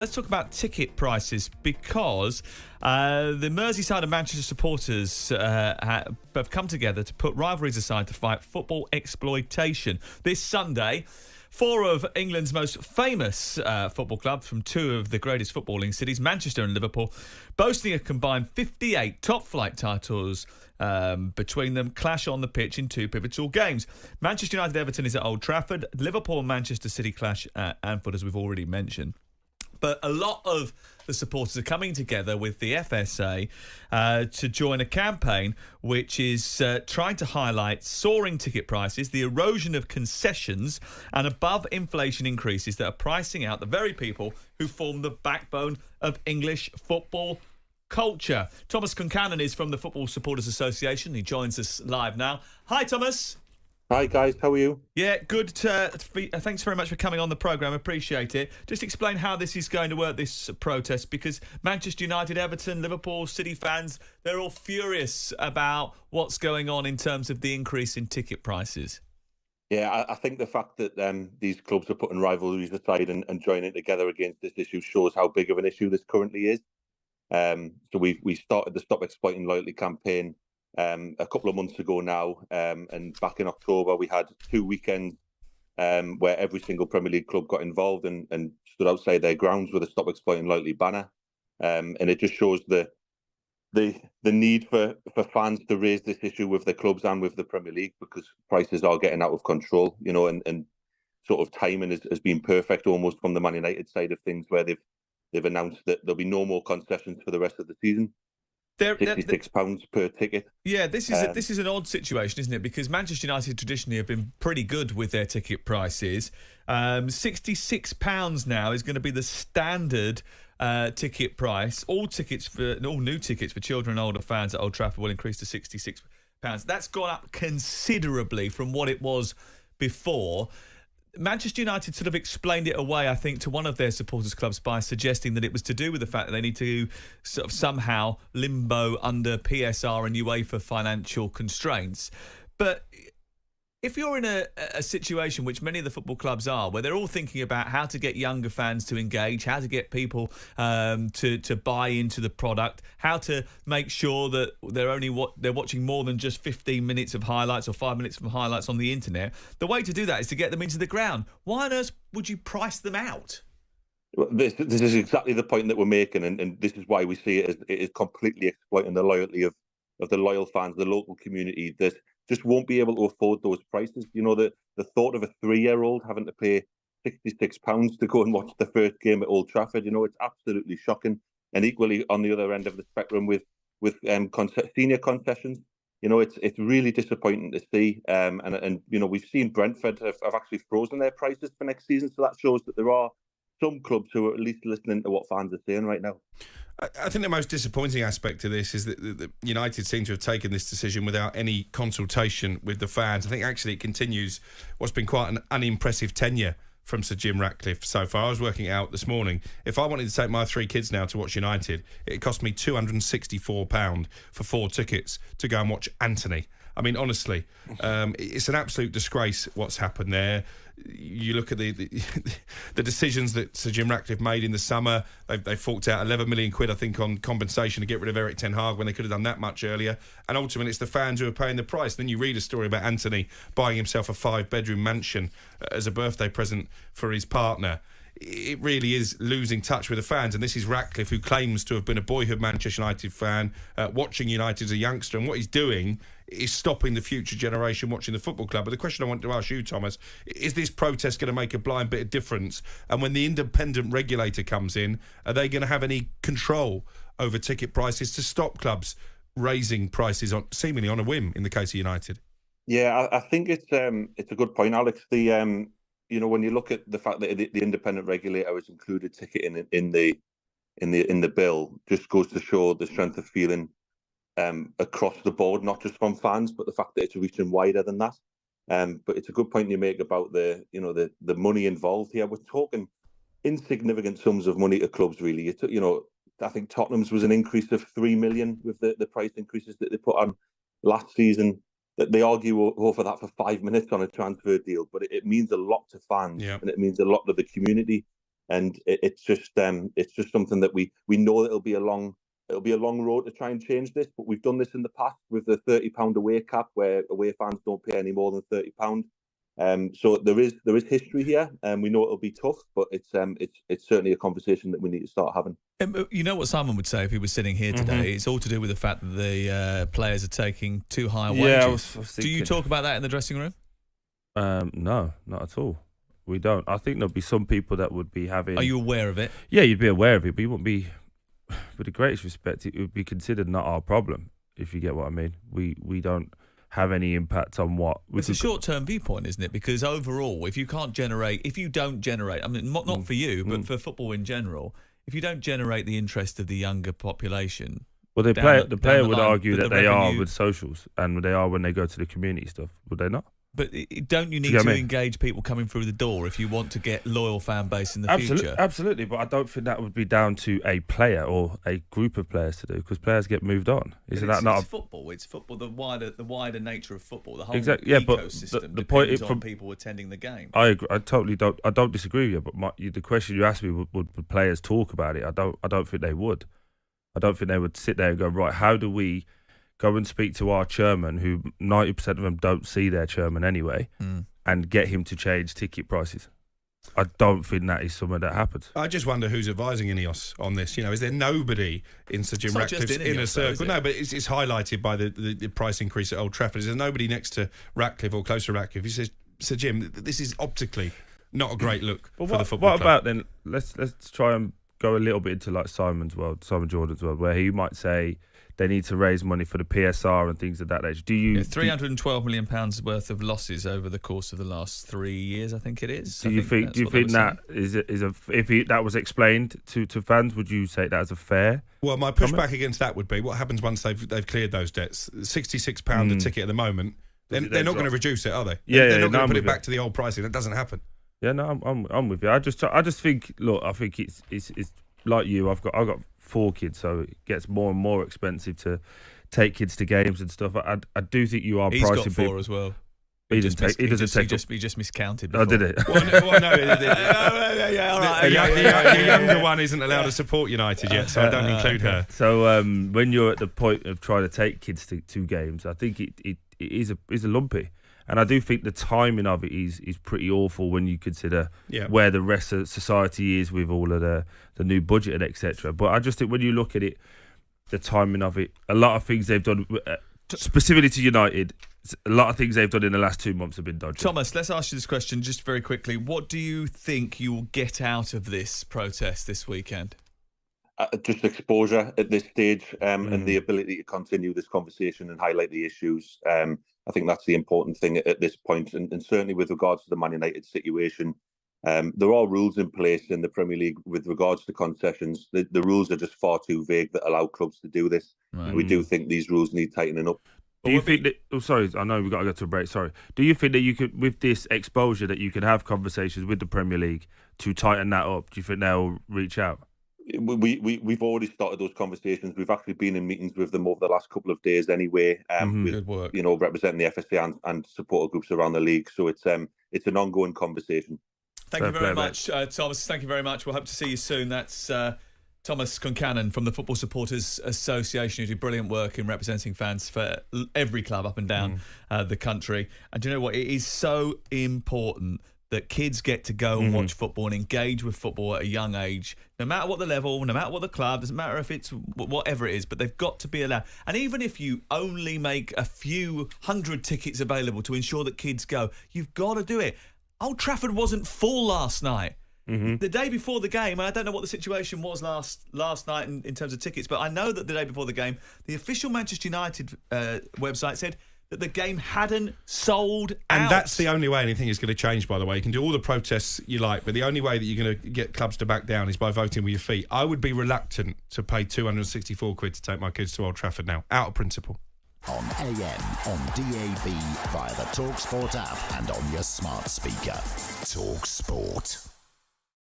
Let's talk about ticket prices because the Merseyside and Manchester supporters have come together to put rivalries aside to fight football exploitation. This Sunday, four of England's most famous football clubs from two of the greatest footballing cities, Manchester and Liverpool, boasting a combined 58 top-flight titles between them, clash on the pitch in two pivotal games. Manchester United-Everton is at Old Trafford. Liverpool and Manchester City clash at Anfield, as we've already mentioned. But a lot of the supporters are coming together with the FSA to join a campaign which is trying to highlight soaring ticket prices, the erosion of concessions and above inflation increases that are pricing out the very people who form the backbone of English football culture. Thomas Concannon is from the Football Supporters Association. He joins us live now. Hi, Thomas. Hi guys, how are you? Yeah, good. Thanks very much for coming on the programme. Appreciate it. Just explain how this is going to work, this protest, because Manchester United, Everton, Liverpool, City fans, they're all furious about what's going on in terms of the increase in ticket prices. Yeah, I think the fact that these clubs are putting rivalries aside and joining together against this issue shows how big of an issue this currently is. So we started the Stop Exploiting Loyalty campaign a couple of months ago now, and back in October we had two weekends where every single Premier League club got involved and stood outside their grounds with a Stop Exploiting Loyalty banner, and it just shows the need for fans to raise this issue with their clubs and with the Premier League, because prices are getting out of control, and sort of timing has been perfect almost from the Man United side of things, where they've announced that there'll be no more concessions for the rest of the season. £66 per ticket. Yeah, this is an odd situation, isn't it? Because Manchester United traditionally have been pretty good with their ticket prices. £66 now is going to be the standard ticket price. All new tickets for children and older fans at Old Trafford will increase to £66. That's gone up considerably from what it was before. Manchester United sort of explained it away, I think, to one of their supporters clubs by suggesting that it was to do with the fact that they need to sort of somehow limbo under PSR and UEFA financial constraints. But if you're in a situation, which many of the football clubs are, where they're all thinking about how to get younger fans to engage, how to get people to buy into the product, how to make sure that they're watching more than just 15 minutes of highlights or 5 minutes of highlights on the internet, the way to do that is to get them into the ground. Why on earth would you price them out? Well, this is exactly the point that we're making, and this is why we see it as it is completely exploiting the loyalty of the loyal fans, the local community that just won't be able to afford those prices. The thought of a 3-year-old having to pay £66 to go and watch the first game at Old Trafford, it's absolutely shocking. And equally on the other end of the spectrum with senior concessions, it's really disappointing to see. And we've seen Brentford have actually frozen their prices for next season, so that shows that there are some clubs who are at least listening to what fans are saying right now. I think the most disappointing aspect of this is that United seem to have taken this decision without any consultation with the fans. I think actually it continues what's been quite an unimpressive tenure from Sir Jim Ratcliffe so far. I was working out this morning. If I wanted to take my 3 kids now to watch United, it cost me £264 for 4 tickets to go and watch Anthony. I mean, honestly, it's an absolute disgrace what's happened there. You look at the decisions that Sir Jim Ratcliffe made in the summer. They forked out 11 million quid, I think, on compensation to get rid of Eric Ten Hag when they could have done that much earlier. And ultimately, it's the fans who are paying the price. Then you read a story about Anthony buying himself a 5-bedroom mansion as a birthday present for his partner. It really is losing touch with the fans, and this is Ratcliffe, who claims to have been a boyhood Manchester United fan, watching United as a youngster, and what he's doing is stopping the future generation watching the football club. But the question I want to ask you, Thomas, is this protest going to make a blind bit of difference? And when the independent regulator comes in, are they going to have any control over ticket prices to stop clubs raising prices seemingly on a whim in the case of United? Yeah, I think it's a good point, Alex. When you look at the fact that the independent regulator has included ticketing in the bill, just goes to show the strength of feeling across the board, not just from fans, but the fact that it's reaching wider than that. But it's a good point you make about the money involved here. We're talking insignificant sums of money to clubs, really. I think Tottenham's was an increase of 3 million with the price increases that they put on last season. That they argue over that for 5 minutes on a transfer deal, but it means a lot to fans, and it means a lot to the community. and it's just something that we know that it'll be a long road to try and change this. But we've done this in the past with the £30 away cap, where away fans don't pay any more than £30. So there is history here, and we know it'll be tough, but it's certainly a conversation that we need to start having. You know what Simon would say if he was sitting here today? It's all to do with the fact that the players are taking too high wages. I was do you talk about that in the dressing room? No, not at all. We don't. I think there'll be some people that would be having... Are you aware of it? Yeah, you'd be aware of it, but you wouldn't be... With the greatest respect, it would be considered not our problem, if you get what I mean. We don't have any impact on what... It's a short-term viewpoint, isn't it? Because overall, if you don't generate, I mean, not for you, but for football in general, if you don't generate the interest of the younger population... Well, the player would argue that they are with socials, and they are when they go to the community stuff, would they not? But don't you need to engage people coming through the door if you want to get loyal fan base in the future? Absolutely, but I don't think that would be down to a player or a group of players to do, because players get moved on. It's football. It's football. The wider nature of football, the whole ecosystem but the point depends on people attending the game. I agree. I don't disagree with you. But the question you asked me, would players talk about it? I don't think they would. I don't think they would sit there and go, right, how do we go and speak to our chairman, who 90% of them don't see their chairman anyway, and get him to change ticket prices? I don't think that is something that happens. I just wonder who's advising Ineos on this. You know, is there nobody in Sir Jim Ratcliffe's inner circle? No, but it's highlighted by the price increase at Old Trafford. Is there nobody next to Ratcliffe or close to Ratcliffe? He says, Sir Jim, this is optically not a great look for the football club. What about then? Let's try and go a little bit into like Simon Jordan's world, where he might say they need to raise money for the PSR and things of that nature. Do you £312 million worth of losses over the course of the last 3 years? I think it is. Do you think that if that was explained to fans, would you say that as a fair? Well, my pushback against that would be what happens once they've cleared those debts. £66 a ticket at the moment. They're not going to reduce it, are they? They're not going to put it back to the old pricing. That doesn't happen. Yeah, no, I'm with you. I just think, look, I think it's like you. I've got 4 kids, so it gets more and more expensive to take kids to games and stuff. I do think you are pricing people. He's got 4 as well. He just miscounted before. Oh, did it? The younger one isn't allowed to support United yet, so I don't include her. So when you're at the point of trying to take kids to games, I think it is a lumpy. And I do think the timing of it is pretty awful when you consider where the rest of society is with all of the new budget and etc. But I just think when you look at it, the timing of it, a lot of things they've done, specifically to United, a lot of things they've done in the last 2 months have been dodgy. Thomas, let's ask you this question just very quickly. What do you think you will get out of this protest this weekend? Just exposure at this stage and the ability to continue this conversation and highlight the issues. I think that's the important thing at this point. And certainly with regards to the Man United situation, there are rules in place in the Premier League with regards to concessions. The rules are just far too vague that allow clubs to do this. Right. We do think these rules need tightening up. Do you think that... Oh, sorry, I know we've got to go to a break, sorry. Do you think that you could, with this exposure, that you can have conversations with the Premier League to tighten that up? Do you think they'll reach out? We've already started those conversations. We've actually been in meetings with them over the last couple of days anyway, Good work. representing the FSA and supporter groups around the league. So it's an ongoing conversation. Thank you very much, Thomas. Thank you very much. We'll hope to see you soon. That's Thomas Concannon from the Football Supporters Association, who do brilliant work in representing fans for every club up and down the country. And do you know what? It is so important that kids get to go and watch football and engage with football at a young age, no matter what the level, no matter what the club, doesn't matter if it's whatever it is, but they've got to be allowed. And even if you only make a few hundred tickets available to ensure that kids go, you've got to do it. Old Trafford wasn't full last night. The day before the game, and I don't know what the situation was last night in terms of tickets, but I know that the day before the game, the official Manchester United website said that the game hadn't sold out. And that's the only way anything is going to change, by the way. You can do all the protests you like, but the only way that you're going to get clubs to back down is by voting with your feet. I would be reluctant to pay £264 to take my kids to Old Trafford now, out of principle. On AM, on DAB, via the talkSPORT app and on your smart speaker. talkSPORT.